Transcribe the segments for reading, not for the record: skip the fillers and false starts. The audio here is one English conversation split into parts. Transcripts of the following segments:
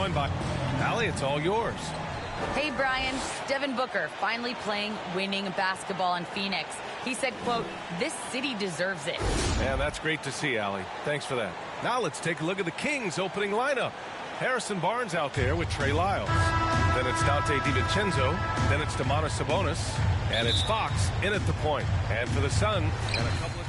joined by Allie. It's all yours. Hey, Brian. Devin Booker finally playing winning basketball in Phoenix. He said, quote, "This city deserves it." Man, that's great to see, Allie. Thanks for that. Now let's take a look at the Kings' opening lineup. Harrison Barnes out there with Trey Lyles. Then it's Dante DiVincenzo. Then it's Domantas Sabonis. And it's Fox in at the point. And for the Sun, and a couple of...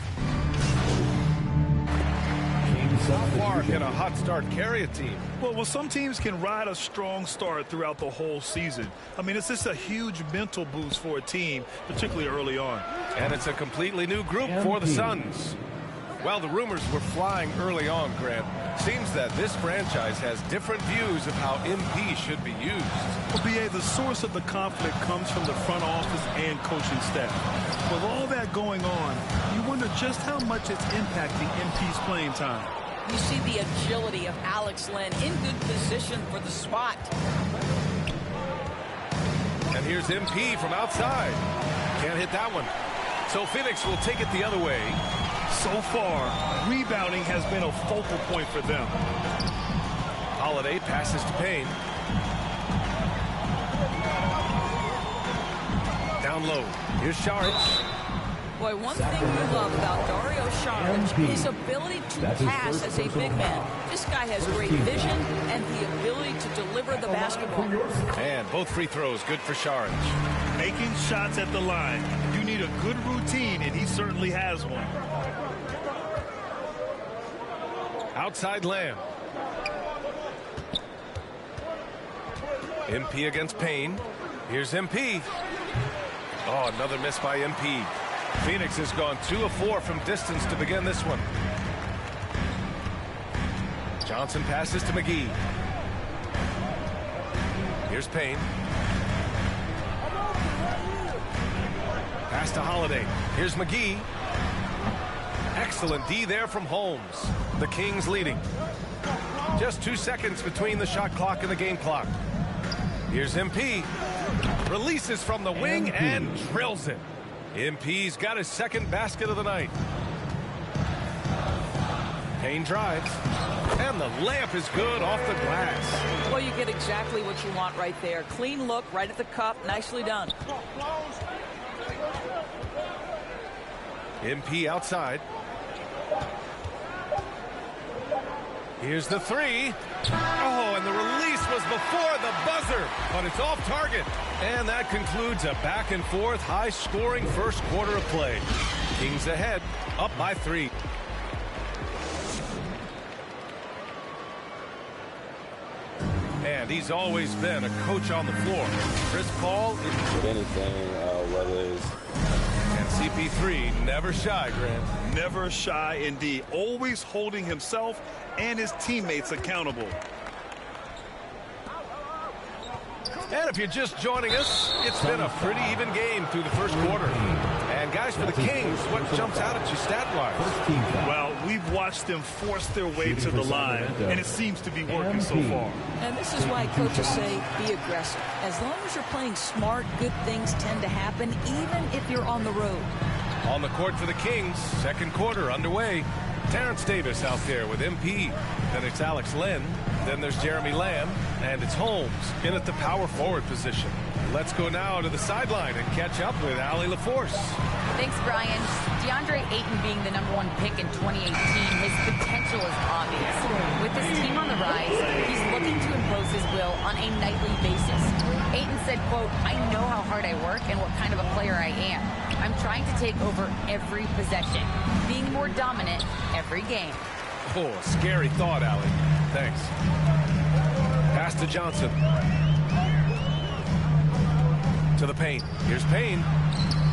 How far can a hot start carry a team? Well, some teams can ride a strong start throughout the whole season. I mean, it's just a huge mental boost for a team, particularly early on. And it's a completely new group for the Suns. Well, the rumors were flying early on, Grant. Seems that this franchise has different views of how MP should be used. Well, B.A., the source of the conflict comes from the front office and coaching staff. With all that going on, you wonder just how much it's impacting MP's playing time. You see the agility of Alex Len in good position for the spot. And here's MP from outside. Can't hit that one. So Phoenix will take it the other way. So far, rebounding has been a focal point for them. Holiday passes to Payne. Down low. Here's Šarić. Boy, one thing you love about Dario Šarić, his ability to pass as a big man. This guy has great vision and the ability to deliver the basketball. And both free throws good for Šarić. Making shots at the line. You need a good routine, and he certainly has one. Outside Lamb. MP against Payne. Here's MP. Oh, another miss by MP. Phoenix has gone 2 of 4 from distance to begin this one. Johnson passes to McGee. Here's Payne. Pass to Holiday. Here's McGee. Excellent D there from Holmes. The Kings leading. Just 2 seconds between the shot clock and the game clock. Here's MP. Releases from the wing and drills it. MP's got his second basket of the night. Payne drives. And the layup is good off the glass. Well, you get exactly what you want right there. Clean look, right at the cup. Nicely done. MP outside. Here's the three. Oh, and the release was before the buzzer, but it's off target. And that concludes a back-and-forth, high-scoring first quarter of play. Kings ahead, up by 3. And he's always been a coach on the floor. Chris Paul. If anything, whether it's... And CP3, never shy, Grant. Never shy indeed. Always holding himself and his teammates accountable. And if you're just joining us, it's been a pretty even game through the first quarter. And guys, for the Kings, what jumps out at you stat-wise? Well, we've watched them force their way to the line, and it seems to be working so far. And this is why coaches say be aggressive. As long as you're playing smart, good things tend to happen, even if you're on the road. On the court for the Kings, second quarter underway. Terrence Davis out there with MP. Then it's Alex Len. Then there's Jeremy Lamb. And it's Holmes in at the power forward position. Let's go now to the sideline and catch up with Allie LaForce. Thanks, Brian. DeAndre Ayton being the #1 pick in 2018, his potential is obvious. With his team on the rise, he's looking to impose his will on a nightly basis. Ayton said, quote, "I know how hard I work and what kind of a player I am. I'm trying to take over every possession, being more dominant every game." Oh, a scary thought, Allie. Thanks. Pass to Johnson. To the paint. Here's Payne.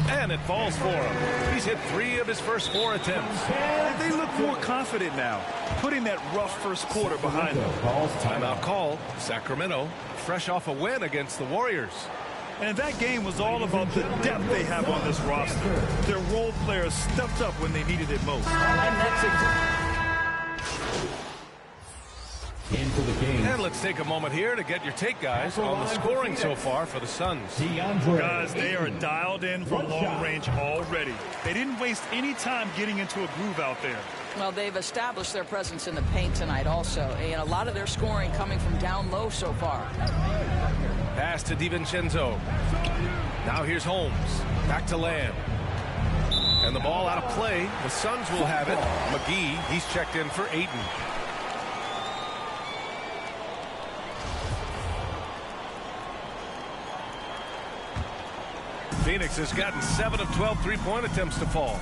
And it falls for him. He's hit 3 of his first 4 attempts. And they look more confident now, putting that rough first quarter behind them. Timeout call. Sacramento, fresh off a win against the Warriors. And that game was all about the depth they have on this roster. Their role players stepped up when they needed it most. And that's it. for the Kings. And let's take a moment here to get your take, guys, on the scoring so far for the Suns. Guys, they are dialed in from long range already. They didn't waste any time getting into a groove out there. Well, they've established their presence in the paint tonight also, and a lot of their scoring coming from down low so far. Pass to DiVincenzo. Now here's Holmes. Back to Lamb. And the ball out of play. The Suns will have it. McGee, he's checked in for Ayton. Phoenix has gotten 7 of 12 three-point attempts to fall.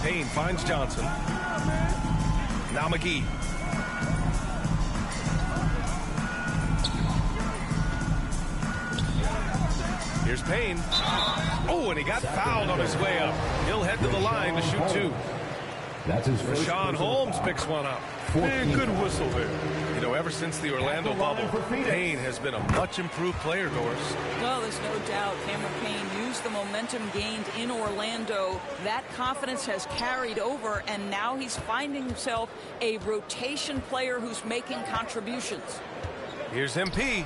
Payne finds Johnson. Now McGee. Here's Payne. Oh, and he got fouled on his way up. He'll head to the line to shoot 2. That's his first. Rashawn Holmes picks one up. Man, good whistle there. You know, ever since the Orlando bubble, Payne has been a much improved player, Doris. Well, there's no doubt Cameron Payne used the momentum gained in Orlando. That confidence has carried over, and now he's finding himself a rotation player who's making contributions. Here's MP.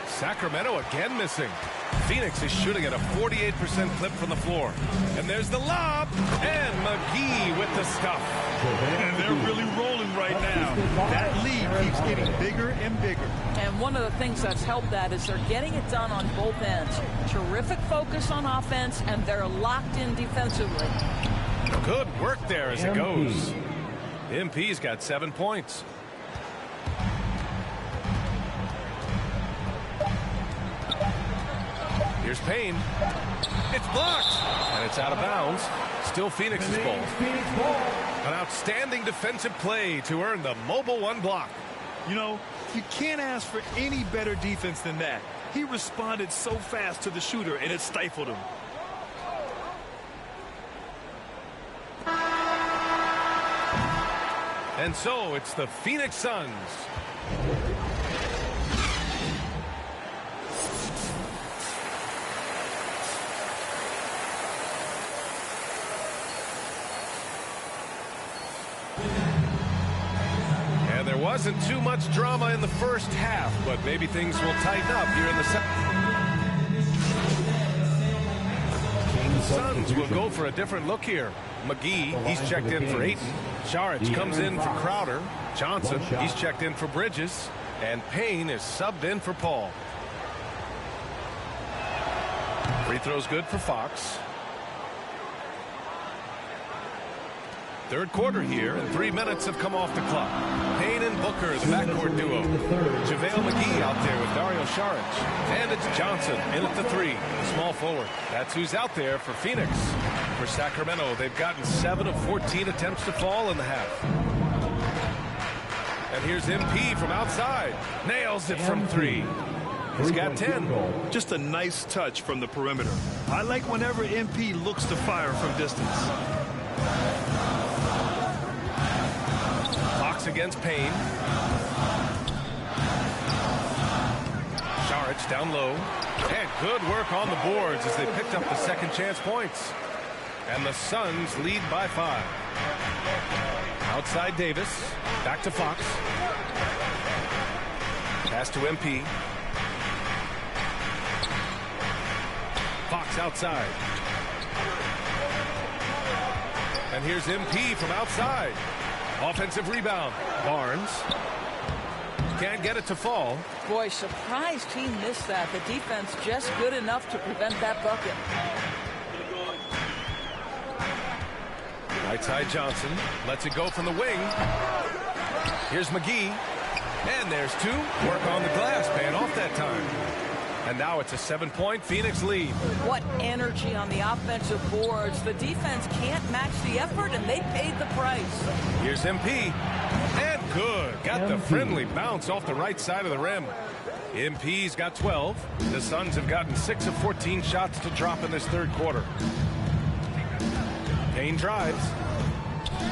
Sacramento again missing. Phoenix is shooting at a 48% clip from the floor. And there's the lob. And McGee with the stuff. And they're really rolling right now. That lead keeps getting bigger and bigger. And one of the things that's helped that is they're getting it done on both ends. Terrific focus on offense, and they're locked in defensively. Good work there as it goes. MP's got 7 points. Here's Payne. It's blocked. And it's out of bounds. Still Phoenix's ball. An outstanding defensive play to earn the mobile 1 block. You know, you can't ask for any better defense than that. He responded so fast to the shooter, and it stifled him. And so it's the Phoenix Suns. And there wasn't too much drama in the first half, but maybe things will tighten up here in the second. Suns will go for a different look here. McGee, he's checked in for Ayton. Saric comes in for Crowder. Johnson, he's checked in for Bridges. And Payne is subbed in for Paul. Free throw's good for Fox. Third quarter here, and 3 minutes have come off the clock. Payne and Booker, the backcourt duo. JaVale McGee out there with Dario Saric. And it's Johnson in at the 3, the small forward. That's who's out there for Phoenix. For Sacramento, they've gotten 7 of 14 attempts to fall in the half. And here's MP from outside. Nails it from 3. He's got 10. Just a nice touch from the perimeter. I like whenever MP looks to fire from distance. Fox against Payne. Saric down low. And good work on the boards as they picked up the second chance points. And the Suns lead by 5. Outside Davis. Back to Fox. Pass to MP. Fox outside. And here's MP from outside. Offensive rebound. Barnes. Can't get it to fall. Boy, surprised he missed that. The defense just good enough to prevent that bucket. Right side Johnson. Lets it go from the wing. Here's McGee. And there's 2. Work on the glass. Paying off that time. And now it's a 7-point Phoenix lead. What energy on the offensive boards. The defense can't match the effort, and they paid the price. Here's MP. And good. Got the friendly bounce off the right side of the rim. MP's got 12. The Suns have gotten 6 of 14 shots to drop in this third quarter. Payne drives.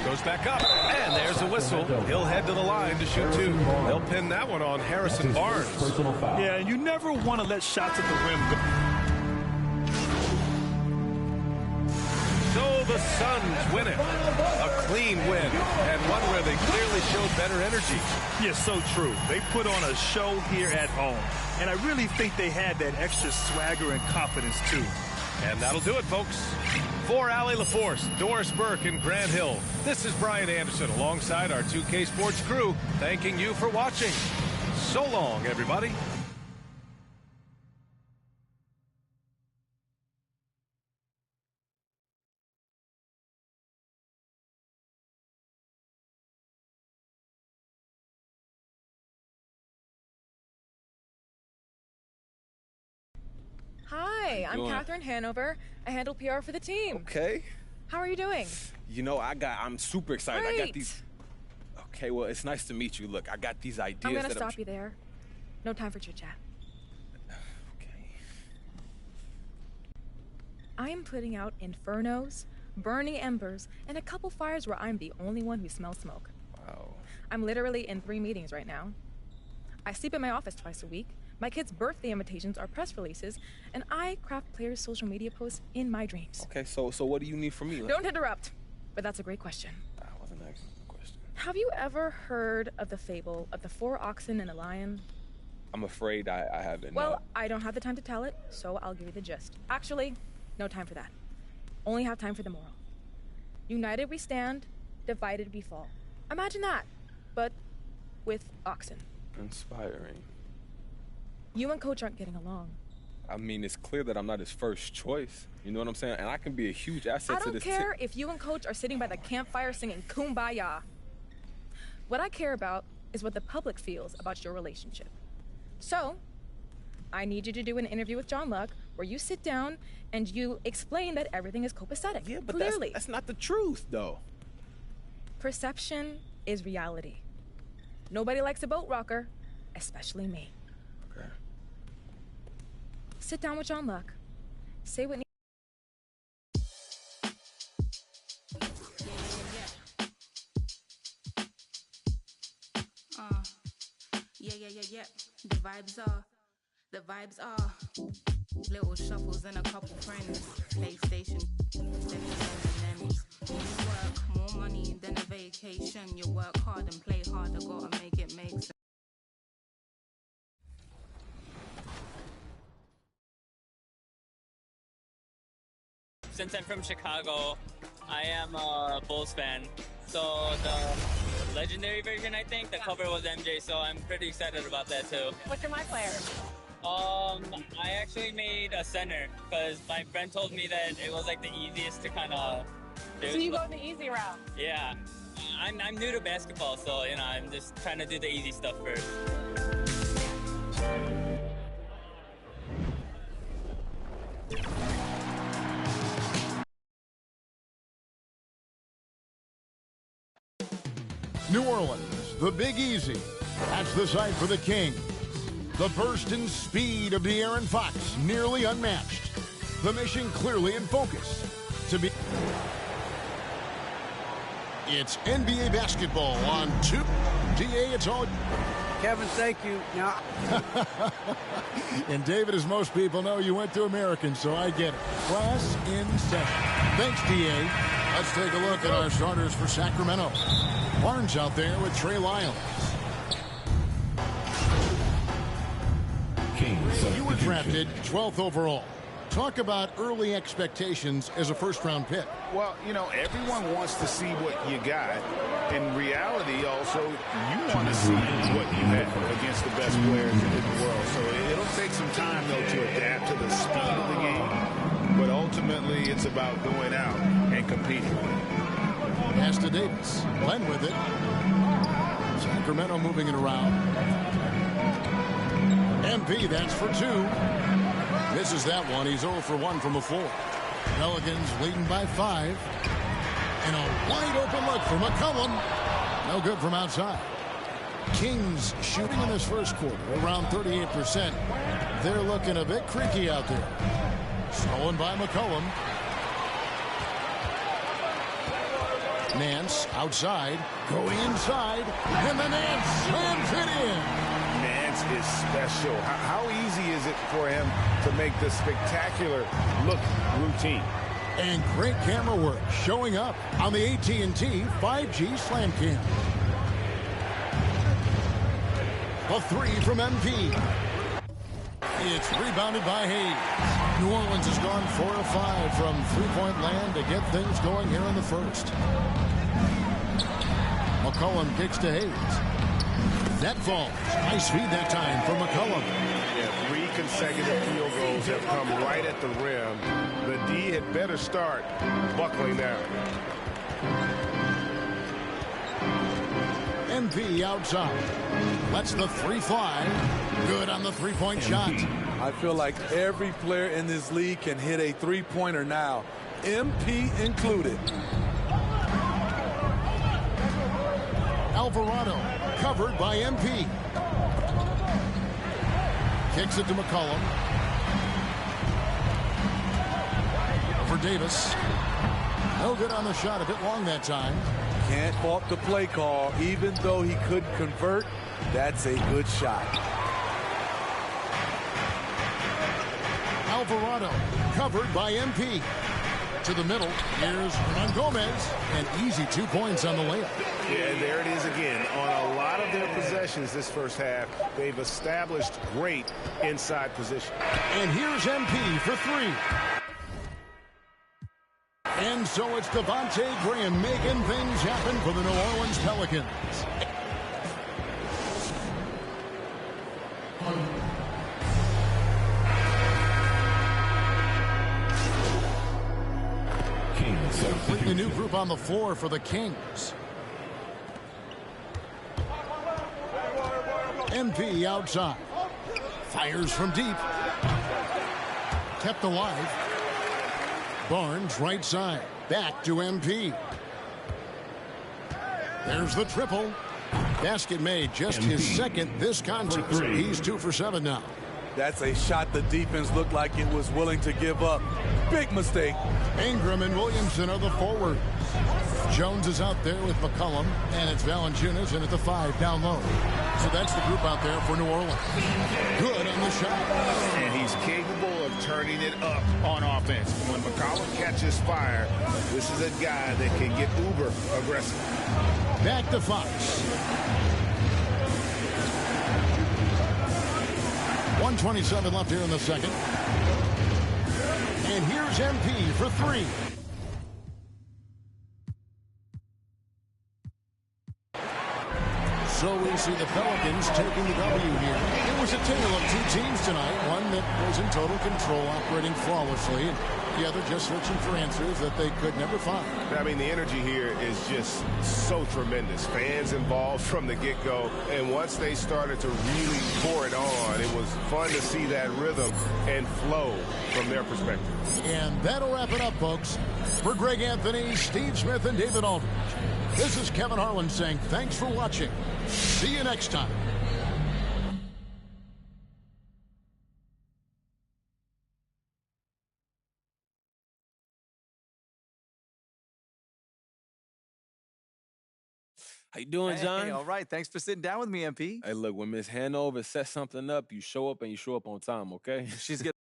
Goes back up. And there's a whistle. He'll head to the line to shoot 2. They'll pin that one on Harrison Barnes. Yeah, and you never want to let shots at the rim go. So the Suns win it. A clean win, and one where they clearly showed better energy. Yes, so true. They put on a show here at home, and I really think they had that extra swagger and confidence, too. And that'll do it, folks. For Allie LaForce, Doris Burke, and Grant Hill, this is Brian Anderson alongside our 2K Sports crew, thanking you for watching. So long, everybody. Hi, I'm Catherine Hanover. I handle PR for the team. Okay. How are you doing? You know, I'm super excited. Great. I got these. Okay, well, it's nice to meet you. Look, I got these ideas. I'm gonna stop you there. No time for chit chat. Okay. I am putting out infernos, burning embers, and a couple fires where I'm the only one who smells smoke. Wow. I'm literally in 3 meetings right now. I sleep in my office twice a week. My kids' birthday invitations are press releases, and I craft players' social media posts in my dreams. Okay, so what do you need from me? Don't interrupt, but that's a great question. I wasn't asking a question. Have you ever heard of the fable of the 4 oxen and a lion? I'm afraid I haven't. Well, I don't have the time to tell it, so I'll give you the gist. Actually, no time for that. Only have time for the moral. United we stand, divided we fall. Imagine that, but with oxen. Inspiring. You and Coach aren't getting along. I mean, it's clear that I'm not his first choice. You know what I'm saying? And I can be a huge asset to this team. I don't care if you and Coach are sitting by the campfire singing Kumbaya. What I care about is what the public feels about your relationship. So, I need you to do an interview with John Luck where you sit down and you explain that everything is copacetic. Yeah, but clearly. that's not the truth, though. Perception is reality. Nobody likes a boat rocker, especially me. Okay. Sit down with John Luck. Say what Yeah. The vibes are little shuffles and a couple friends. PlayStation, Nems. You work more money than a vacation. You work hard and play hard. I gotta make it make sense. Since I'm from Chicago, I am a Bulls fan. So the legendary version, I think, the cover was MJ, so I'm pretty excited about that too. What's your my player? I actually made a center because my friend told me that it was like the easiest to kind of do. So you go the easy route? Yeah. I'm new to basketball, so you know, I'm just trying to do the easy stuff first. New Orleans, the Big Easy. That's the site for the Kings. The burst and speed of De'Aaron Fox, nearly unmatched. The mission clearly in focus. To be... It's NBA basketball on 2. DA, it's all... Kevin, thank you. Now... And David, as most people know, you went to American, so I get it. Class in session. Thanks, DA. Let's take a look at our starters for Sacramento. Barnes out there with Trey Lyles. You were drafted 12th overall. Talk about early expectations as a first-round pick. Well, you know, everyone wants to see what you got. In reality, also, you want to see what you have against the best players in the world. So it'll take some time, though, to adapt to the speed of the game. But ultimately, it's about going out and competing. Pass to Davis. Len with it. Sacramento moving it around. MP, that's for 2. Misses that one. He's 0 for 1 from the floor. Pelicans leading by 5. And a wide open look for McCollum. No good from outside. Kings shooting in this first quarter around 38%. They're looking a bit creaky out there. Stolen by McCollum. Nance outside, going inside, and the Nance slams it in. Nance is special. How easy is it for him to make the spectacular look routine? And great camera work showing up on the AT&T 5G Slam Cam. A three from MP. It's rebounded by Hayes. New Orleans has gone 4 of 5 from three-point land to get things going here in the first. McCollum kicks to Hayes. That falls. Nice feed that time for McCollum. Yeah, 3 consecutive field goals have come right at the rim. The D had better start buckling down. MP outside. Lets the three fly. Good on the three-point shot. I feel like every player in this league can hit a three-pointer now, MP included. Alvarado covered by MP. Kicks it to McCollum. For Davis. No good on the shot. A bit long that time. Can't fault the play call. Even though he couldn't convert, that's a good shot. Alvarado covered by MP. To the middle. Here's Hernan Gomez. An easy 2 points on the layup. Yeah, and there it is again. On a lot of their possessions this first half, they've established great inside position. And here's MP for 3. And so it's Devontae Graham making things happen for the New Orleans Pelicans. Completely new group on the floor for the Kings. MP outside. Fires from deep. Kept alive. Barnes right side. Back to MP. There's the triple. Basket made, just his second this contest. He's 2 for 7 now. That's a shot the defense looked like it was willing to give up. Big mistake. Ingram and Williamson are the forwards. Jones is out there with McCollum, and it's Valanciunas in at the 5 down low. So that's the group out there for New Orleans. Good on the shot. And he's capable of turning it up on offense. When McCollum catches fire, this is a guy that can get uber aggressive. Back to Fox. 1:27 left here in the second. And here's MP for 3. So we see the Pelicans taking the W here. It was a tale of 2 teams tonight. One that was in total control, operating flawlessly, and the other just searching for answers that they could never find. I mean, the energy here is just so tremendous. Fans involved from the get-go, and once they started to really pour it on, it was fun to see that rhythm and flow from their perspective. And that'll wrap it up, folks. For Greg Anthony, Steve Smith, and David Aldridge, this is Kevin Harlan saying thanks for watching. See you next time. How you doing, John? Hey, all right. Thanks for sitting down with me, MP. Hey, look, when Miss Hanover sets something up, you show up and you show up on time, okay? She's getting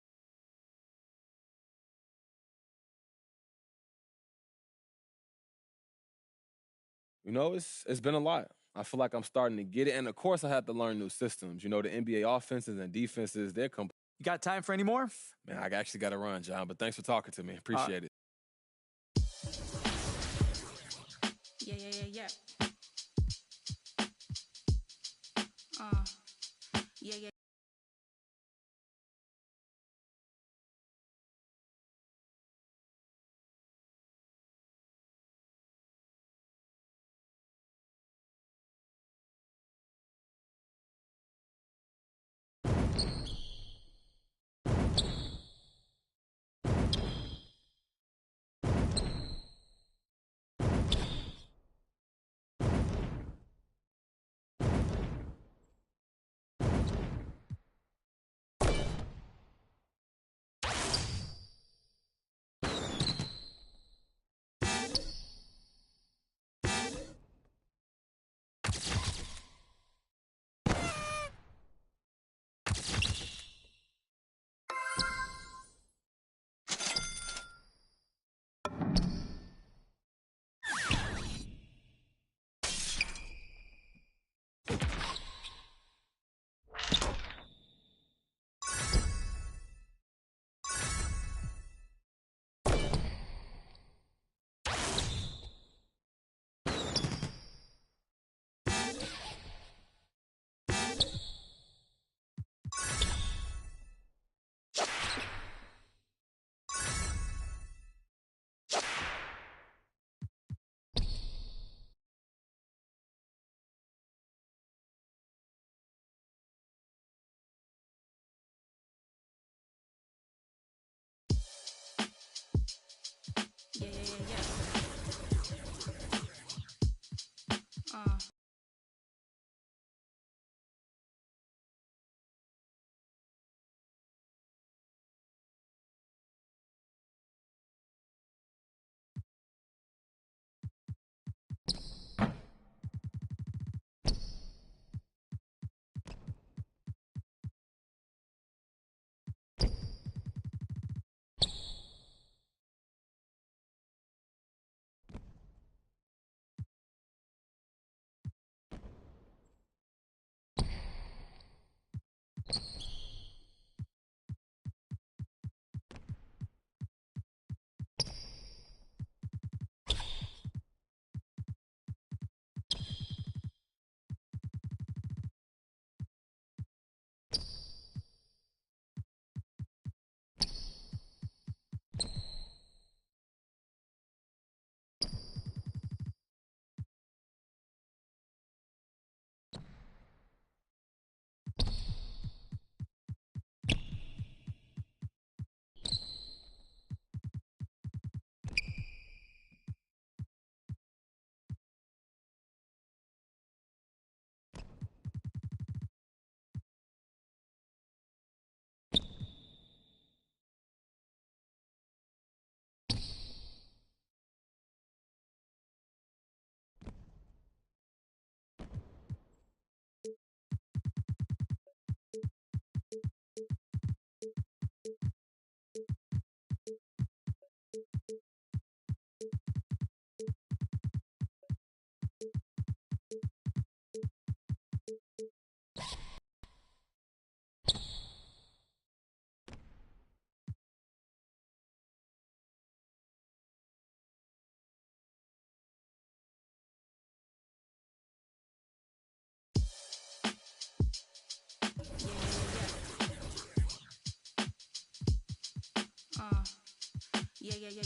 You know, it's been a lot. I feel like I'm starting to get it. And, of course, I have to learn new systems. You know, the NBA offenses and defenses, they're complete. You got time for any more? Man, I actually got to run, John, but thanks for talking to me. Appreciate it. Yeah. Yeah.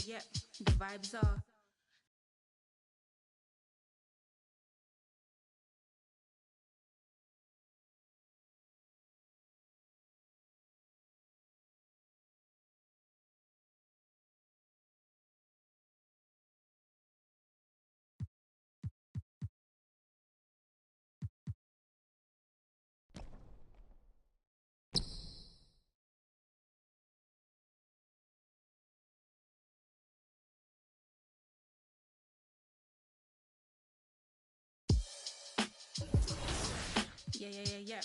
Yeah. The vibes are. Yeah.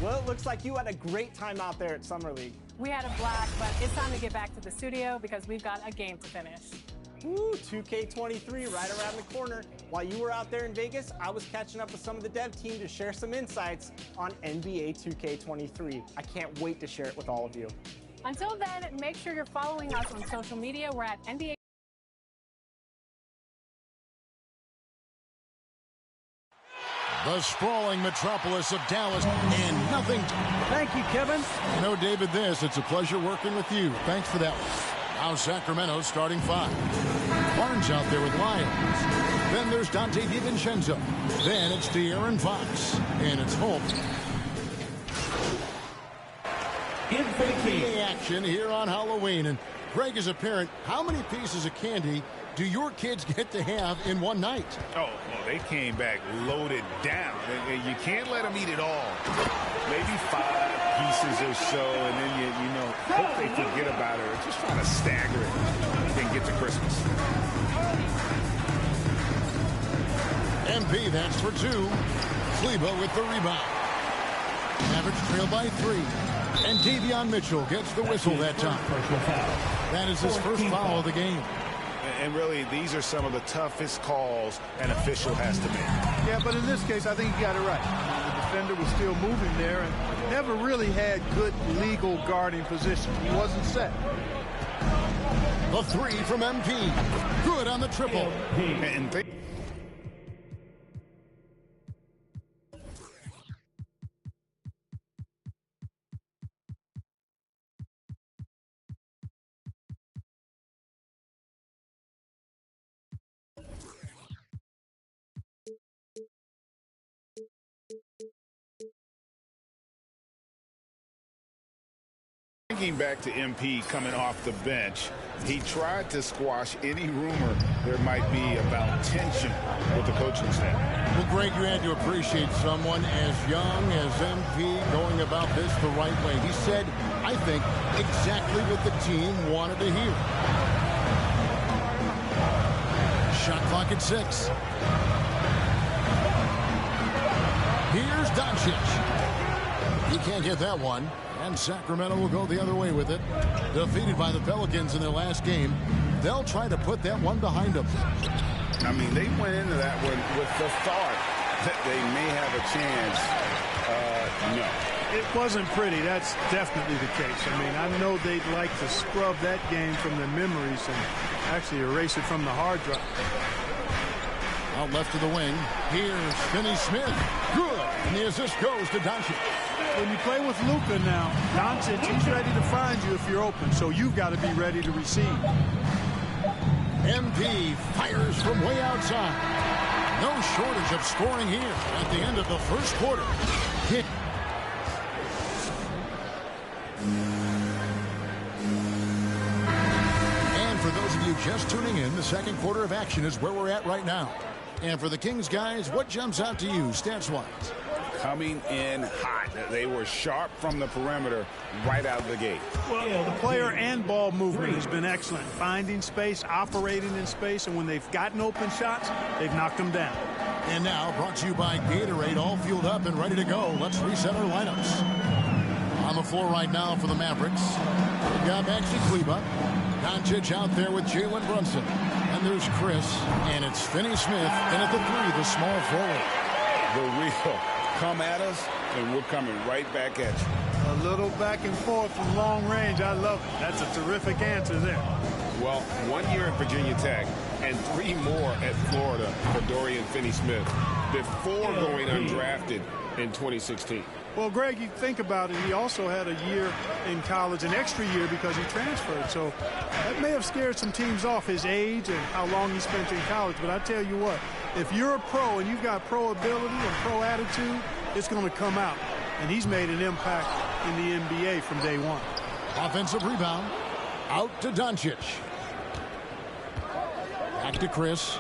Well, it looks like you had a great time out there at Summer League. We had a blast, but it's time to get back to the studio because we've got a game to finish. Woo, 2K23 right around the corner. While you were out there in Vegas, I was catching up with some of the dev team to share some insights on NBA 2K23. I can't wait to share it with all of you. Until then, make sure you're following us on social media. We're at NBA. The sprawling metropolis of Dallas, and nothing. Thank you, Kevin. You know, David, it's a pleasure working with you. Thanks for that one. Now Sacramento starting 5. Barnes out there with Lyons. Then there's Dante DiVincenzo. Then it's De'Aaron Fox. And it's Holt. NBA action here on Halloween. And Greg, as a parent, how many pieces of candy do your kids get to have in one night? Oh, well, they came back loaded down. You can't let them eat it all. Maybe 5 pieces or so, and then you know, hope they forget about it or just try to stagger it and then get to Christmas. MP, that's for 2. Kleba with the rebound. Mavericks trail by 3. And Davion Mitchell gets the whistle that time. That is his first foul of the game. And really, these are some of the toughest calls an official has to make. Yeah, but in this case, I think he got it right. The defender was still moving there and never really had good legal guarding position. He wasn't set. The 3 from MP. Good on the triple. And Thinking back to MP coming off the bench, he tried to squash any rumor there might be about tension with the coaching staff. Well, Greg, you had to appreciate someone as young as MP going about this the right way. He said, I think, exactly what the team wanted to hear. Shot clock at 6. Here's Doncic. He can't get that one. And Sacramento will go the other way with it. Defeated by the Pelicans in their last game. They'll try to put that one behind them. I mean, they went into that one with the thought that they may have a chance. No. It wasn't pretty. That's definitely the case. I mean, I know they'd like to scrub that game from their memories and actually erase it from the hard drive. Out left to the wing. Here's Finney Smith. Good. And the assist goes to Doncic. When you play with Luka now, Doncic, he's ready to find you if you're open, so you've got to be ready to receive. MP fires from way outside. No shortage of scoring here at the end of the first quarter. Kick. And for those of you just tuning in, the second quarter of action is where we're at right now. And for the Kings guys, what jumps out to you stats-wise? Coming in hot. They were sharp from the perimeter right out of the gate. Well, the player and ball movement has been excellent. Finding space, operating in space, and when they've gotten open shots, they've knocked them down. And now, brought to you by Gatorade, all fueled up and ready to go. Let's reset our lineups. On the floor right now for the Mavericks, we've got Maxi Kleber. Doncic out there with Jalen Brunson. And there's Chris, and it's Finney Smith in at the 3, the small forward. The real come at us, and we're coming right back at you. A little back and forth from long range. I love it. That's a terrific answer there. Well, 1 year at Virginia Tech and 3 more at Florida for Dorian Finney-Smith before going undrafted in 2016. Well, Greg, you think about it, he also had a year in college, an extra year because he transferred. So that may have scared some teams off, his age and how long he spent in college. But I tell you what, if you're a pro and you've got pro ability and pro attitude, it's going to come out. And he's made an impact in the NBA from day one. Offensive rebound. Out to Doncic. Back to Chris.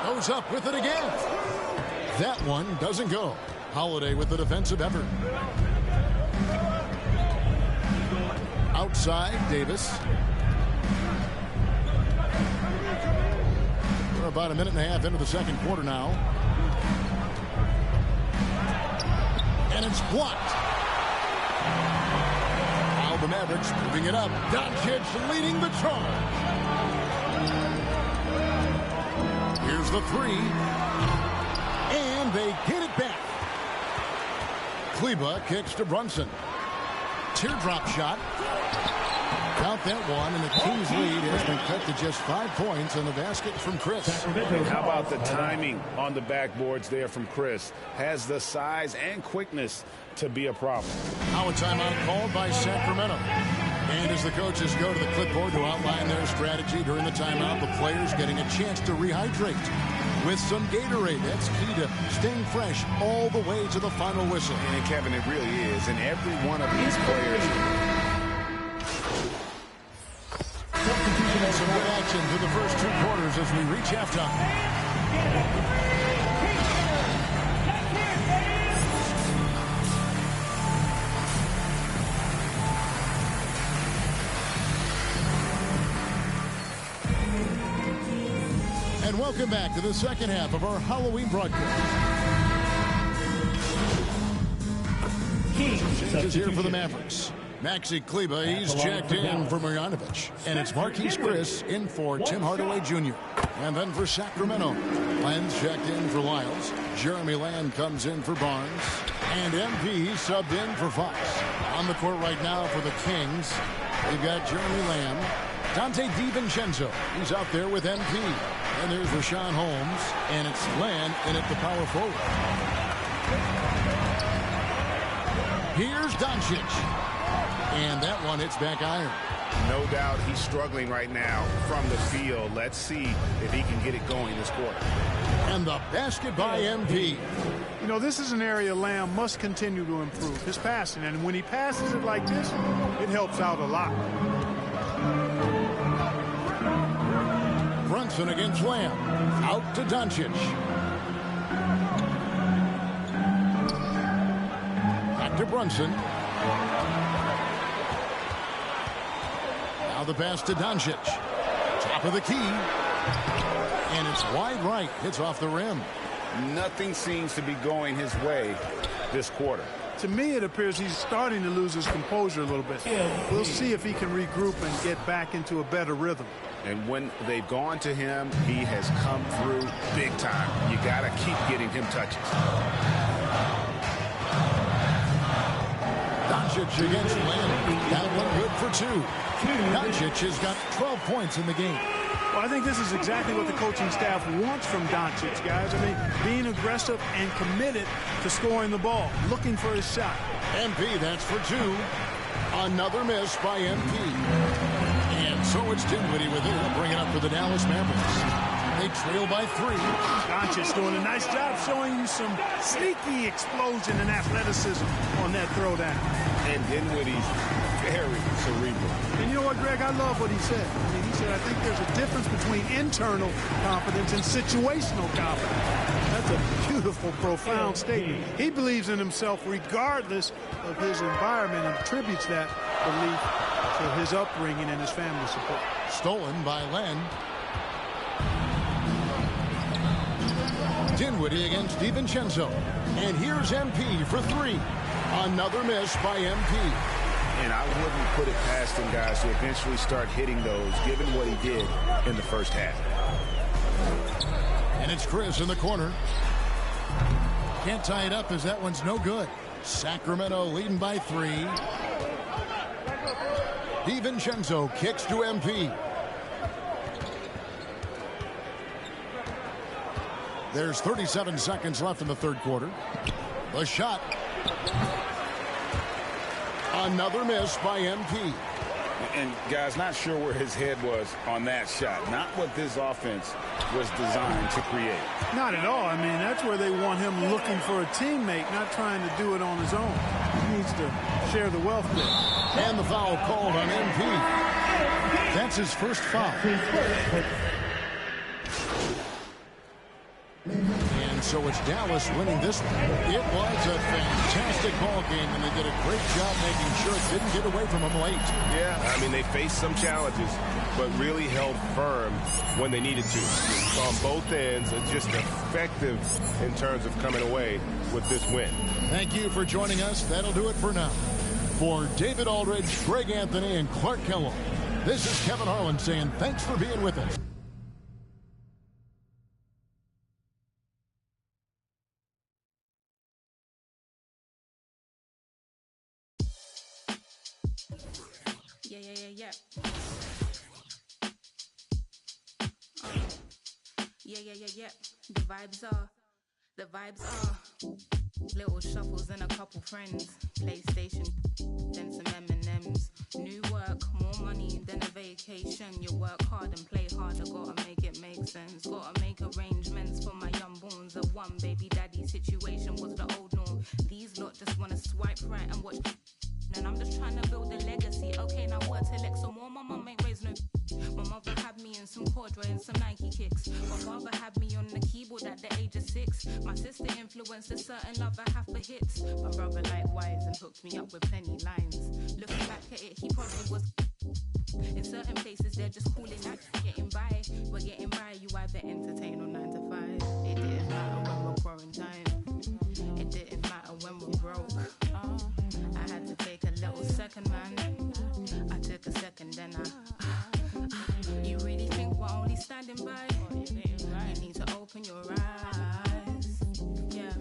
Goes up with it again. That one doesn't go. Holiday with the defensive effort. Outside, Davis. We're about a minute and a half into the second quarter now. And it's blocked. Now the Mavericks moving it up. Doncic leading the charge. Here's the 3. And they get it back. Kleber kicks to Brunson. Teardrop shot. Count that one, and the Kings lead has been cut to just 5 points in the basket from Chris. How about the timing on the backboards there from Chris? Has the size and quickness to be a problem. Now a timeout called by Sacramento. And as the coaches go to the clipboard to outline their strategy during the timeout, the players getting a chance to rehydrate with some Gatorade. That's key to staying fresh all the way to the final whistle. And Kevin, it really is. And every one of these players. Some good action through the first 2 quarters as we reach halftime. And welcome back to the second half of our Halloween broadcast. Changes here for the Mavericks. Maxi Kleber, he's checked in for Marjanovic. And it's Marquise Chris in for Tim Hardaway Jr. And then for Sacramento, Len's checked in for Lyles. Jeremy Lamb comes in for Barnes. And MP subbed in for Fox. On the court right now for the Kings, we've got Jeremy Lamb. Dante DiVincenzo, he's out there with MP. And there's Rashawn Holmes. And it's Len in at the power forward. Here's Doncic. And that one hits back iron. No doubt he's struggling right now from the field. Let's see if he can get it going this quarter. And the basket by MP. You know, this is an area Lamb must continue to improve his passing, and when he passes it like this, it helps out a lot. Brunson against Lamb. Out to Doncic. Back to Brunson. Now the pass to Doncic. Top of the key. And it's wide right. Hits off the rim. Nothing seems to be going his way this quarter. To me, it appears he's starting to lose his composure a little bit. We'll see if he can regroup and get back into a better rhythm. And when they've gone to him, he has come through big time. You got to keep getting him touches. Doncic against Lamb. That one good for 2. Doncic has got 12 points in the game. Well, I think this is exactly what the coaching staff wants from Doncic, guys. I mean, being aggressive and committed to scoring the ball, looking for his shot. MP, that's for 2. Another miss by MP. And so it's Dinwiddie with it. He'll bring it up for the Dallas Mavericks. They trail by 3. Doncic doing a nice job showing you some sneaky explosion and athleticism on that throwdown. And Dinwiddie's very cerebral. And you know what, Greg? I love what he said. I mean, he said, I think there's a difference between internal confidence and situational confidence. That's a beautiful, profound statement. He believes in himself regardless of his environment and attributes that belief to his upbringing and his family support. Stolen by Len. Dinwiddie against DiVincenzo. And here's MP for 3. Another miss by MP. And I wouldn't put it past him, guys, to eventually start hitting those, given what he did in the first half. And it's Chris in the corner. Can't tie it up as that one's no good. Sacramento leading by 3. DiVincenzo kicks to MP. There's 37 seconds left in the third quarter. The shot. Another miss by MP. And, guys, not sure where his head was on that shot. Not what this offense was designed to create. Not at all. I mean, that's where they want him looking for a teammate, not trying to do it on his own. He needs to share the wealth there. And the foul called on MP. That's his first foul. And so it's Dallas winning this one. It was a fantastic ball game, and they did a great job making sure it didn't get away from them late. Yeah, I mean, they faced some challenges, but really held firm when they needed to. On both ends, just effective in terms of coming away with this win. Thank you for joining us. That'll do it for now. For David Aldridge, Greg Anthony, and Clark Kellogg, this is Kevin Harlan saying thanks for being with us. Yeah. Yeah. The vibes are little shuffles and a couple friends. PlayStation, then some M&Ms. New work, more money than a vacation. You work hard and play harder, gotta make it make sense. Gotta make arrangements for my young borns. A one baby daddy situation was the old norm. These lot just wanna swipe right and watch. And I'm just trying to build a legacy. Okay, now work till X or more. My mum ain't raised no. My mother had me in some corduroy and some Nike kicks. My father had me on the keyboard at the age of 6. My sister influenced a certain love I have for hits. My brother likewise and hooked me up with plenty lines. Looking back at it, he probably was. In certain places, they're just calling that getting by. We're getting by, you either entertain or 9 to 5. It didn't matter when we're quarantined. It didn't matter when we're broke. I had to take a little second, man. I took a second, then you really think we're only standing by? You need to open your eyes. Yeah.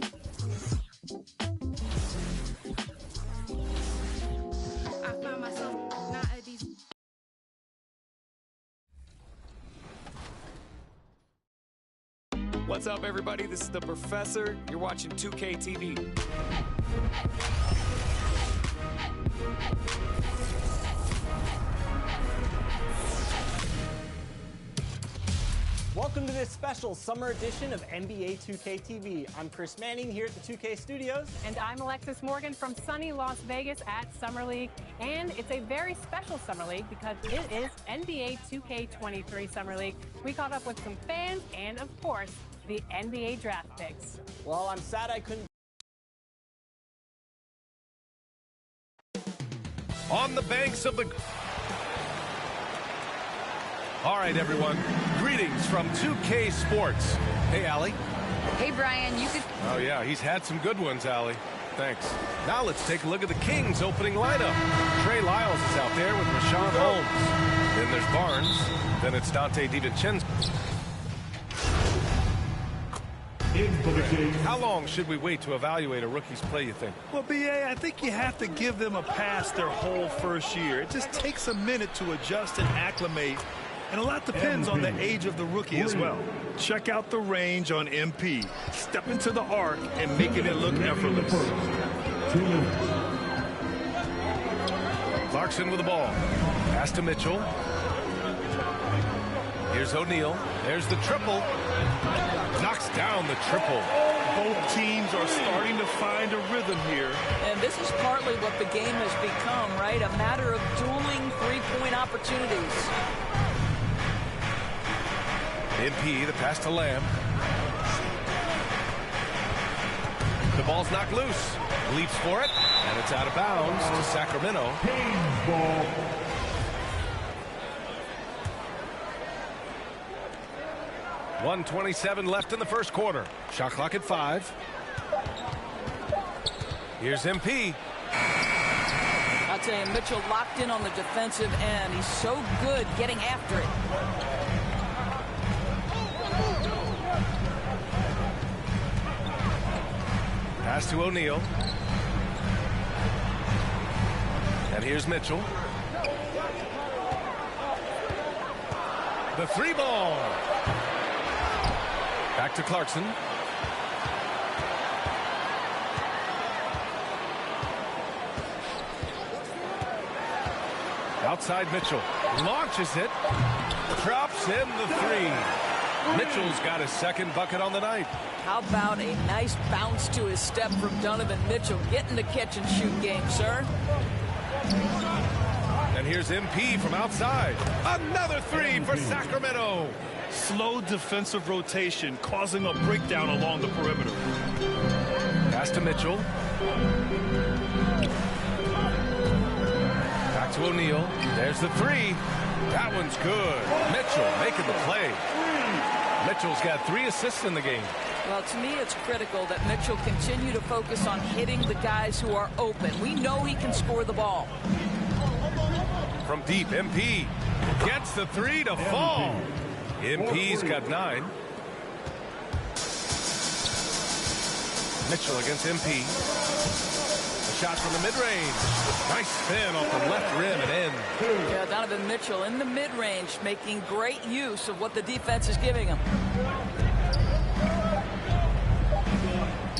I found myself out of these. What's up, everybody? This is the Professor. You're watching 2K TV. Welcome to this special summer edition of NBA 2K TV. I'm Chris Manning here at the 2K Studios. And I'm Alexis Morgan from sunny Las Vegas at Summer League. And it's a very special Summer League because it is NBA 2K23 Summer League. We caught up with some fans and, of course, the NBA draft picks. Well, I'm sad I couldn't. On the banks of the... All right, everyone. Greetings from 2K Sports. Hey, Allie. Hey, Brian, you could... Oh, yeah, he's had some good ones, Allie. Thanks. Now let's take a look at the Kings' opening lineup. Trey Lyles is out there with Rashawn Holmes. Then there's Barnes. Then it's Dante DiVincenzo. How long should we wait to evaluate a rookie's play, you think? Well, B.A., I think you have to give them a pass their whole first year. It just takes a minute to adjust and acclimate. And a lot depends on the age of the rookie as well. Check out the range on MP. Step into the arc and making it look effortless. Clarkson with the ball. Pass to Mitchell. Here's O'Neal. There's the triple. Knocks down the triple. Both teams are starting to find a rhythm here. And this is partly what the game has become, right? A matter of dueling three-point opportunities. MP, the pass to Lamb. The ball's knocked loose. Leaps for it, and it's out of bounds to Sacramento. Ball. .127 left in the first quarter. Shot clock at 5. Here's MP. I'll tell you, Mitchell locked in on the defensive end. He's so good getting after it. Pass to O'Neal. And here's Mitchell. The three ball. Back to Clarkson. Outside Mitchell. Launches it. Drops in the three. Mitchell's got his second bucket on the night. How about a nice bounce to his step from Donovan Mitchell? Get in the catch-and-shoot game, sir. And here's MP from outside. Another three for Sacramento. Slow defensive rotation causing a breakdown along the perimeter. Pass to Mitchell. Back to O'Neal. There's the three. That one's good. Mitchell making the play. Mitchell's got 3 assists in the game. Well, to me, it's critical that Mitchell continue to focus on hitting the guys who are open. We know he can score the ball. From deep, MP gets the 3 to fall. MP's got 9. Mitchell against MP. A shot from the mid-range. Nice spin off the left rim and in. Yeah, Donovan Mitchell in the mid-range making great use of what the defense is giving him.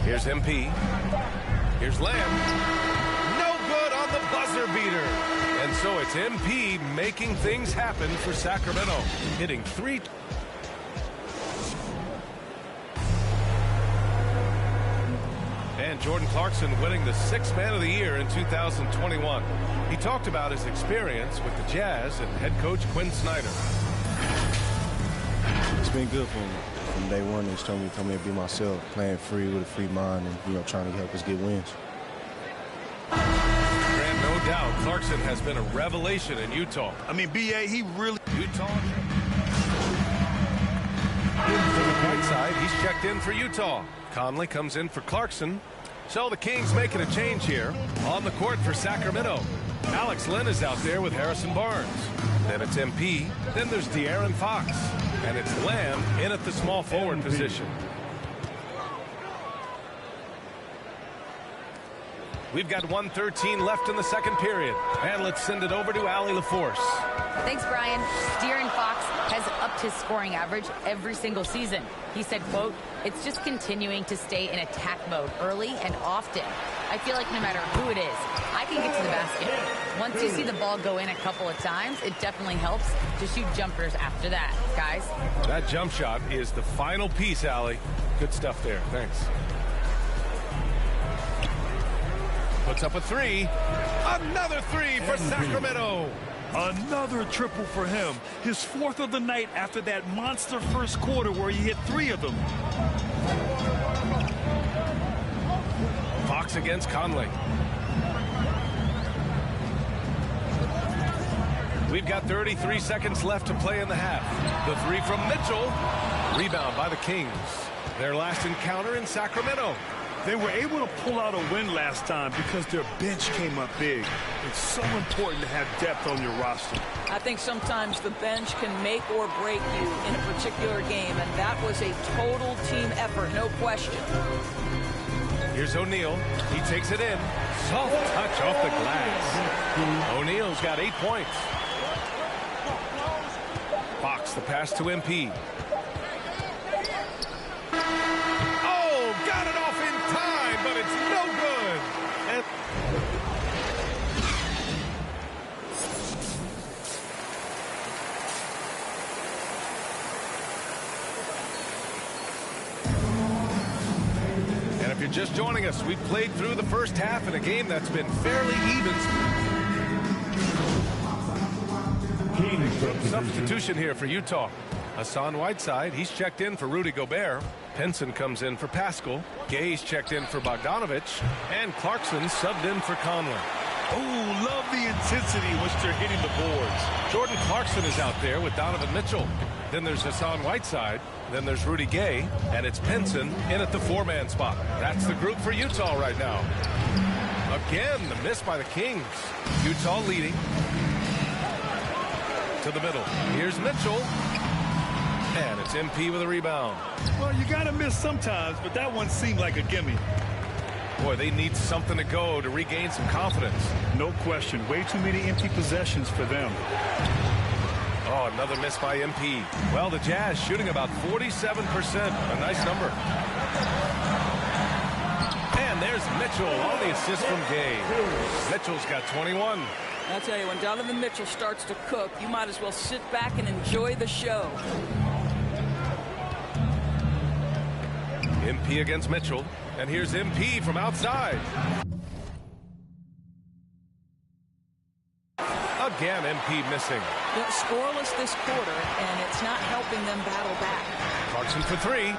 Here's MP. Here's Lamb. No good on the buzzer beater. And so it's MP making things happen for Sacramento. Hitting 3. And Jordan Clarkson winning the 6th Man of the Year in 2021. He talked about his experience with the Jazz and head coach Quinn Snyder. It's been good for me. From day one, they told me to be myself, playing free with a free mind and, trying to help us get wins. And no doubt, Clarkson has been a revelation in Utah. I mean, B.A., he really... Utah. To the right side, he's checked in for Utah. Conley comes in for Clarkson. So the Kings making a change here. On the court for Sacramento. Alex Len is out there with Harrison Barnes. Then it's MP. Then there's De'Aaron Fox. And it's Lamb in at the small forward position. We've got 1:13 left in the second period. And let's send it over to Allie LaForce. Thanks, Brian. De'Aaron Fox has up his scoring average every single season. He said, quote, "It's just continuing to stay in attack mode early and often. I feel like no matter who it is, I can get to the basket. Once you see the ball go in a couple of times, it definitely helps to shoot jumpers after that, guys." That jump shot is the final piece, Allie. Good stuff there. Thanks. Puts up a three. Another three for Sacramento. Another triple for him. His fourth of the night after that monster first quarter where he hit 3 of them. Fox against Conley. We've got 33 seconds left to play in the half. The three from Mitchell. Rebound by the Kings. Their last encounter in Sacramento. They were able to pull out a win last time because their bench came up big. It's so important to have depth on your roster. I think sometimes the bench can make or break you in a particular game, and that was a total team effort, no question. Here's O'Neal. He takes it in. Soft touch off the glass. O'Neal's got 8 points. Fox, the pass to MP. Got it off in time, but it's no good. And if you're just joining us, we've played through the first half in a game that's been fairly even. Substitution here for Utah. Hassan Whiteside, he's checked in for Rudy Gobert. Penson comes in for Pascal. Gay's checked in for Bogdanovich. And Clarkson subbed in for Conley. Oh, love the intensity in which they're hitting the boards. Jordan Clarkson is out there with Donovan Mitchell. Then there's Hassan Whiteside. Then there's Rudy Gay. And it's Penson in at the 4-man spot. That's the group for Utah right now. Again, the miss by the Kings. Utah leading. To the middle. Here's Mitchell. And it's MP with a rebound. Well, you got to miss sometimes, but that one seemed like a gimme. Boy, they need something to go to regain some confidence. No question. Way too many empty possessions for them. Oh, another miss by MP. Well, the Jazz shooting about 47%. A nice number. And there's Mitchell on the assist from Gay. Mitchell's got 21. I'll tell you, when Donovan Mitchell starts to cook, you might as well sit back and enjoy the show. MP against Mitchell. And here's MP from outside. Again, MP missing. They're scoreless this quarter, and it's not helping them battle back. Clarkson for 3.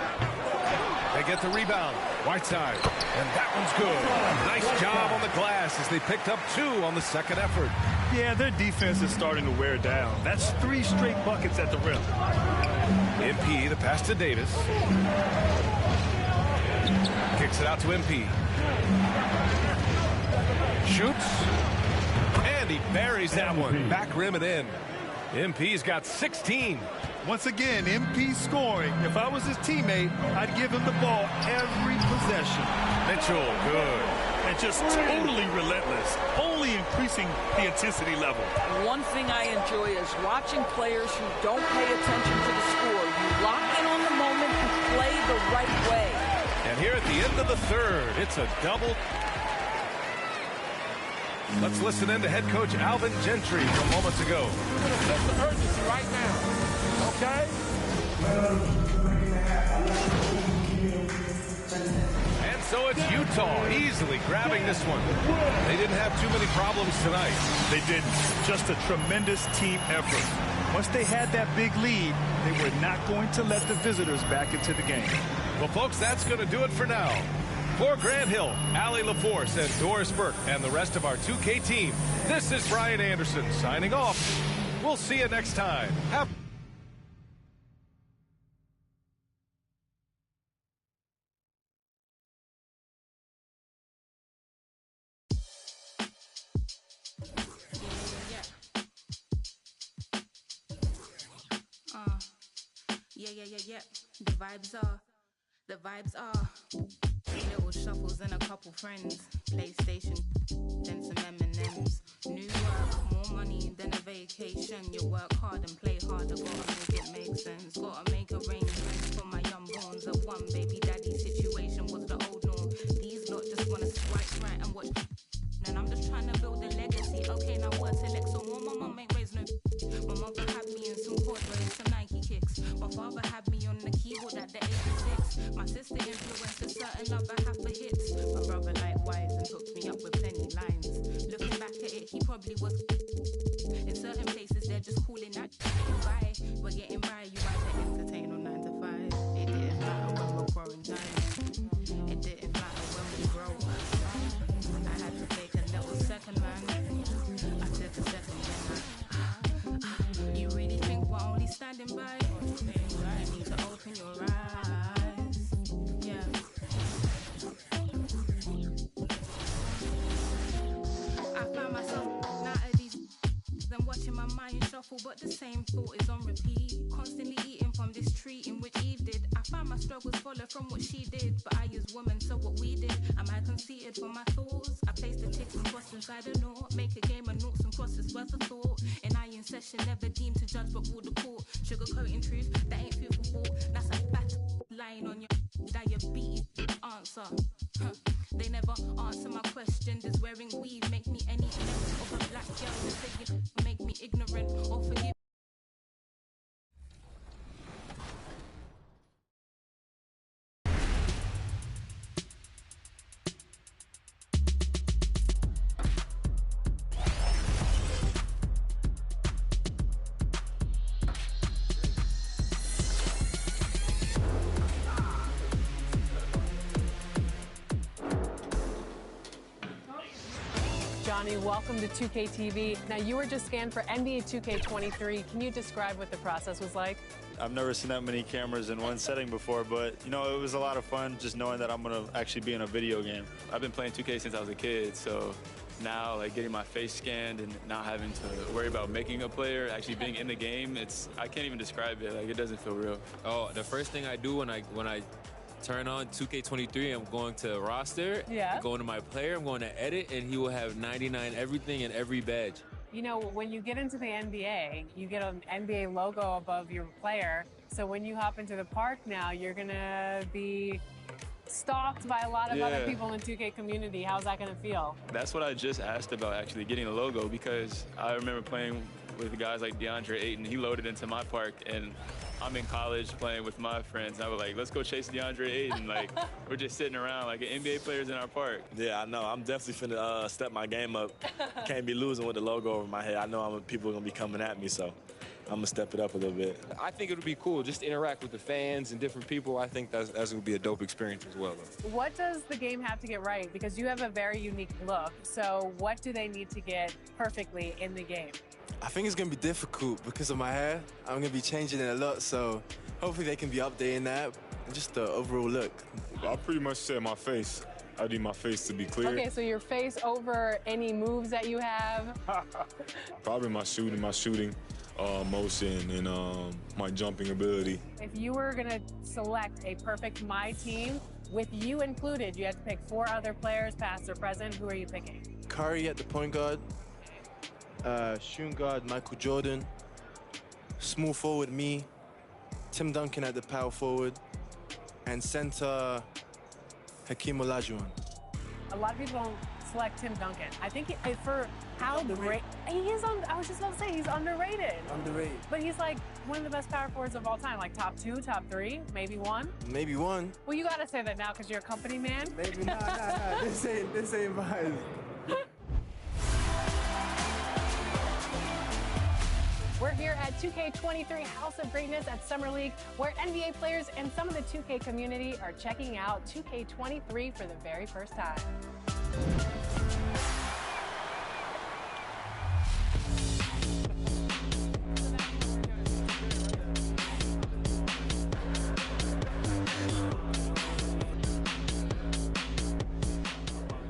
They get the rebound. Whiteside. And that one's good. Nice job on the glass as they picked up 2 on the second effort. Yeah, their defense is starting to wear down. That's 3 straight buckets at the rim. MP, the pass to Davis. Kicks it out to MP. Shoots. And he buries that one. Back rim and in. MP's got 16. Once again, MP scoring. If I was his teammate, I'd give him the ball every possession. Mitchell, good. And just totally relentless, only increasing the intensity level. One thing I enjoy is watching players who don't pay attention to the score. You lock in on the moment and play the right way. And here at the end of the third, it's a double. Let's listen in to head coach Alvin Gentry from moments ago. Sense of urgency right now. Okay? And so it's Utah easily grabbing this one. They didn't have too many problems tonight. They didn't. Just a tremendous team effort. Once they had that big lead, they were not going to let the visitors back into the game. Well, folks, that's going to do it for now. For Grant Hill, Allie LaForce, and Doris Burke, and the rest of our 2K team, this is Brian Anderson signing off. We'll see you next time. Yeah. The vibes are little shuffles and a couple friends. PlayStation, then some M&Ms. New work, more money than a vacation. You work hard and play hard, I gotta make it make sense. just gotta make arrangements for my young bones. A one baby daddy situation was the old norm. These lot just wanna swipe right and watch. And I'm just trying to build a legacy. Okay, now what select some more? My mom ain't raised no. My mother had me in some corduroys, some Nike kicks. My father had me on the keyboard at the age of 6. My sister influenced a certain love I have for hits. My brother likewise and hooked me up with plenty lines. Looking back at it, he probably was. In certain places, they're just calling that by. We're getting by, you either entertain or 9 to 5. It didn't matter when we're quarantined. It didn't matter when we grow. I had to take a little second, man. I took a second, then you really think we're only standing by? You need to open your eyes. Yeah. I found myself out of these and watching my mind shuffle, but the same thought is on repeat. Constantly eating from this tree in which Eve did. I found my struggles follow from what she did, but I use woman, so what we did. Am I conceited for my thoughts? I placed the ticks and cross inside a knot. Make a game of noughts and crosses worth of thought. And I in session, never deemed to judge but rule the court. Sugarcoating truth, that ain't food for thought. That's a fat lying on your diabetes answer. They never answer my question. Does wearing weave make me any less of a black girl? Does saying make me ignorant or forgive? Johnny, welcome to 2K TV. Now, you were just scanned for NBA 2K23. Can you describe what the process was like? I've never seen that many cameras in one setting before, but, you know, it was a lot of fun just knowing that I'm going to actually be in a video game. I've been playing 2K since I was a kid, so now, like, getting my face scanned and not having to worry about making a player, actually being in the game, I can't even describe it. Like, it doesn't feel real. Oh, the first thing I do when I turn on 2K23, I'm going to roster, I'm going to my player, I'm going to edit, and he will have 99 everything and every badge. You know, when you get into the NBA, you get an NBA logo above your player. So when you hop into the park now, you're going to be stalked by a lot of other people in the 2K community. How's that going to feel? That's what I just asked about, actually, getting a logo, because I remember playing with guys like DeAndre Ayton. He loaded into my park, and I'm in college playing with my friends. And I was like, let's go chase DeAndre Ayton. Like, we're just sitting around like NBA players in our park. Yeah, I know. I'm definitely finna step my game up. Can't be losing with the logo over my head. I know people are gonna be coming at me, so I'm gonna step it up a little bit. I think it would be cool just to interact with the fans and different people. I think that's going to be a dope experience as well, though. What does the game have to get right? Because you have a very unique look. So what do they need to get perfectly in the game? I think it's going to be difficult because of my hair. I'm going to be changing it a lot, so hopefully they can be updating that. And just the overall look. I pretty much said my face. I need my face to be clear. Okay, so your face over any moves that you have? Probably my shooting motion and my jumping ability. If you were going to select a perfect My Team, with you included, you had to pick 4 other players, past or present. Who are you picking? Curry at the point guard. Shooting guard, Michael Jordan. Small forward, me. Tim Duncan at the power forward. And center, Hakeem Olajuwon. A lot of people don't select Tim Duncan. I think for how great he is, I was just about to say he's underrated. Underrated. But he's like one of the best power forwards of all time, like top 2, top 3, maybe 1. Maybe 1. Well, you gotta say that now because you're a company man. Maybe nah. This ain't mine. We're here at 2K23 House of Greatness at Summer League, where NBA players and some of the 2K community are checking out 2K23 for the very first time.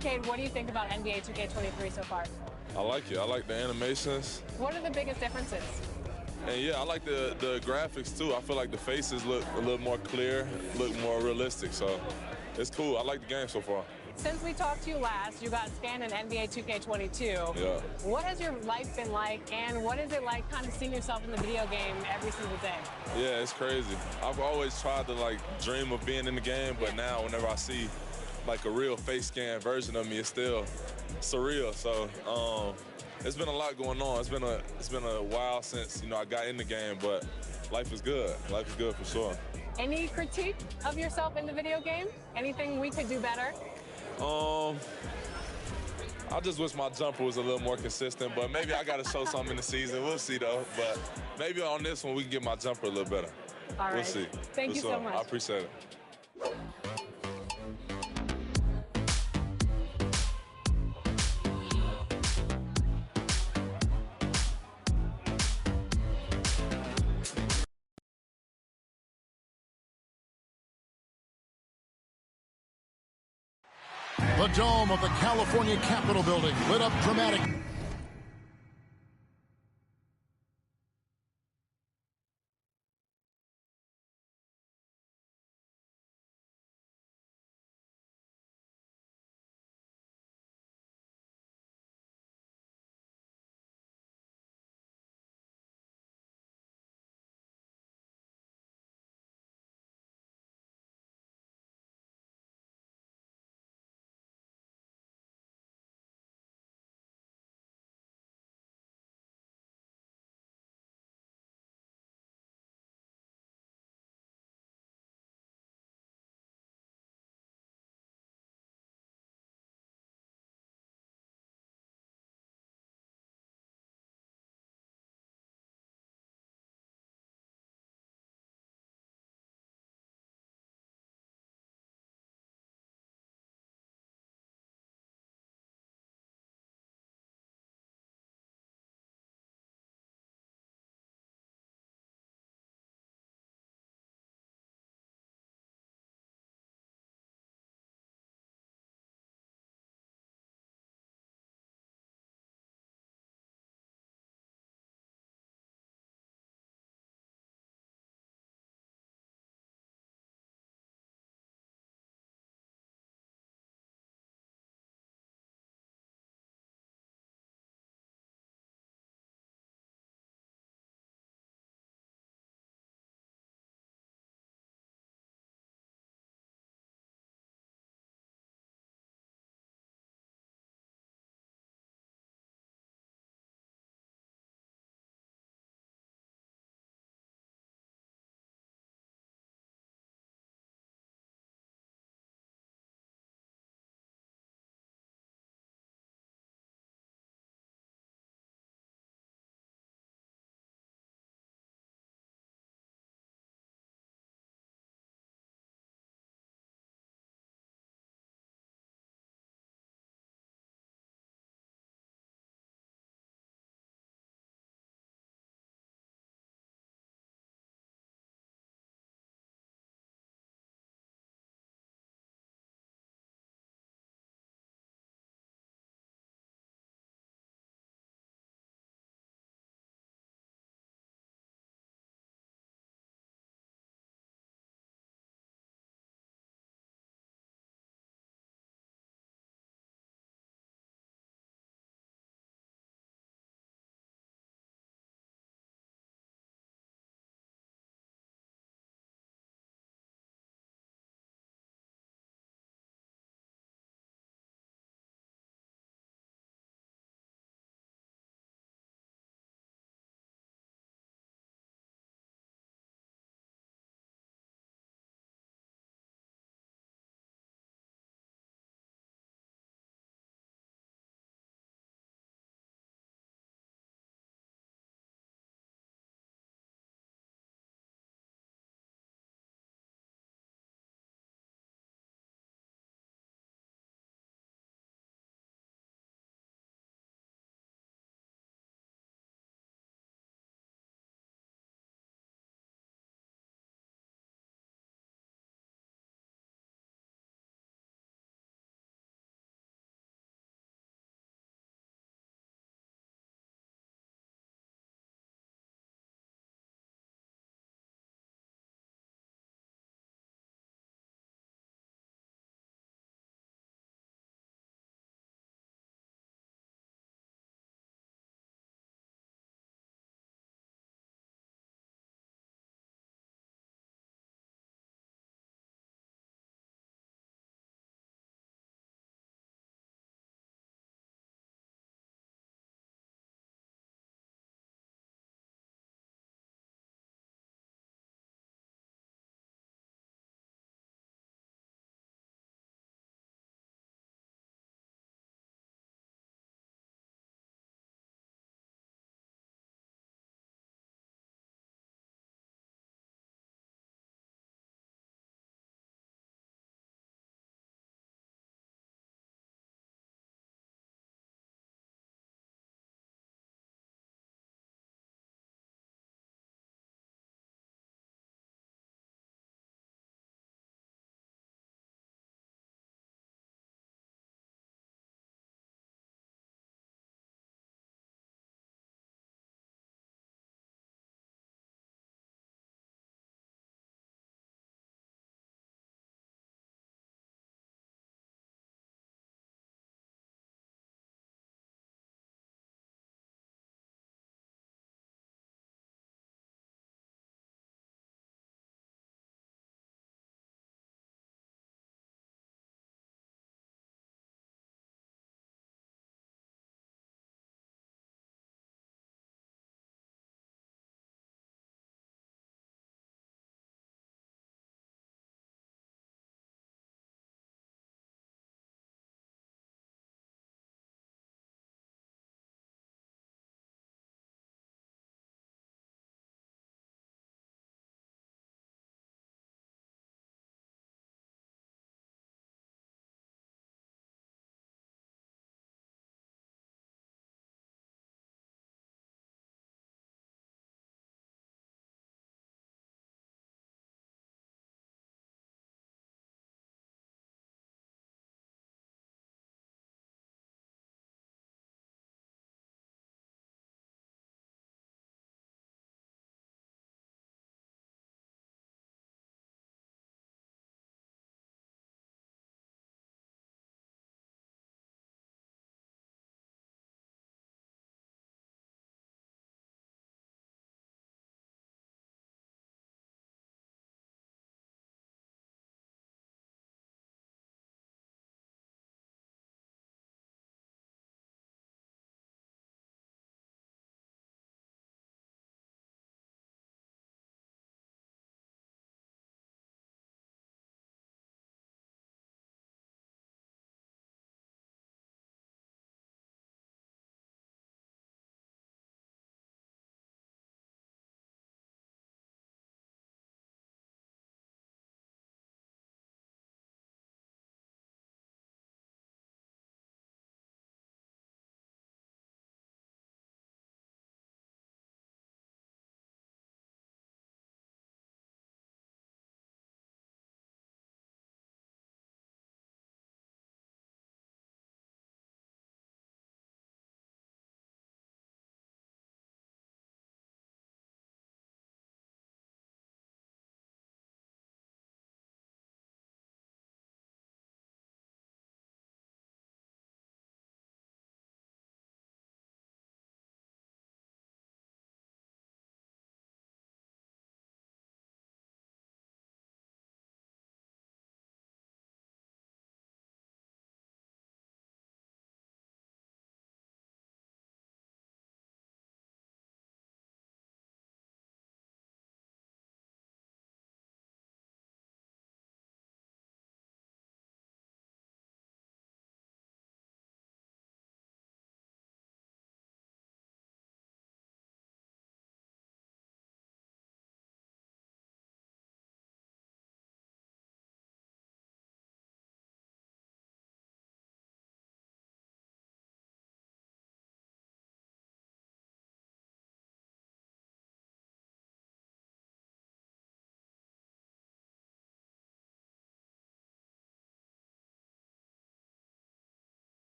Cade, what do you think about NBA 2K23 so far? I like it. I like the animations. What are the biggest differences? And yeah, I like the graphics too. I feel like the faces look a little more clear, look more realistic. So it's cool. I like the game so far. Since we talked to you last, you got scanned in NBA 2K22. Yeah. What has your life been like, and what is it like kind of seeing yourself in the video game every single day? Yeah, it's crazy. I've always tried to, like, dream of being in the game, but now whenever I see, like, a real face scan version of me, it's still surreal. So, it's been a lot going on. It's been a while since, I got in the game, but life is good. Life is good for sure. Any critique of yourself in the video game? Anything we could do better? I just wish my jumper was a little more consistent, but maybe I got to show something in the season. We'll see, though. But maybe on this one, we can get my jumper a little better. All right. We'll see. Thank you so much. I appreciate it. The dome of the California Capitol building lit up dramatic.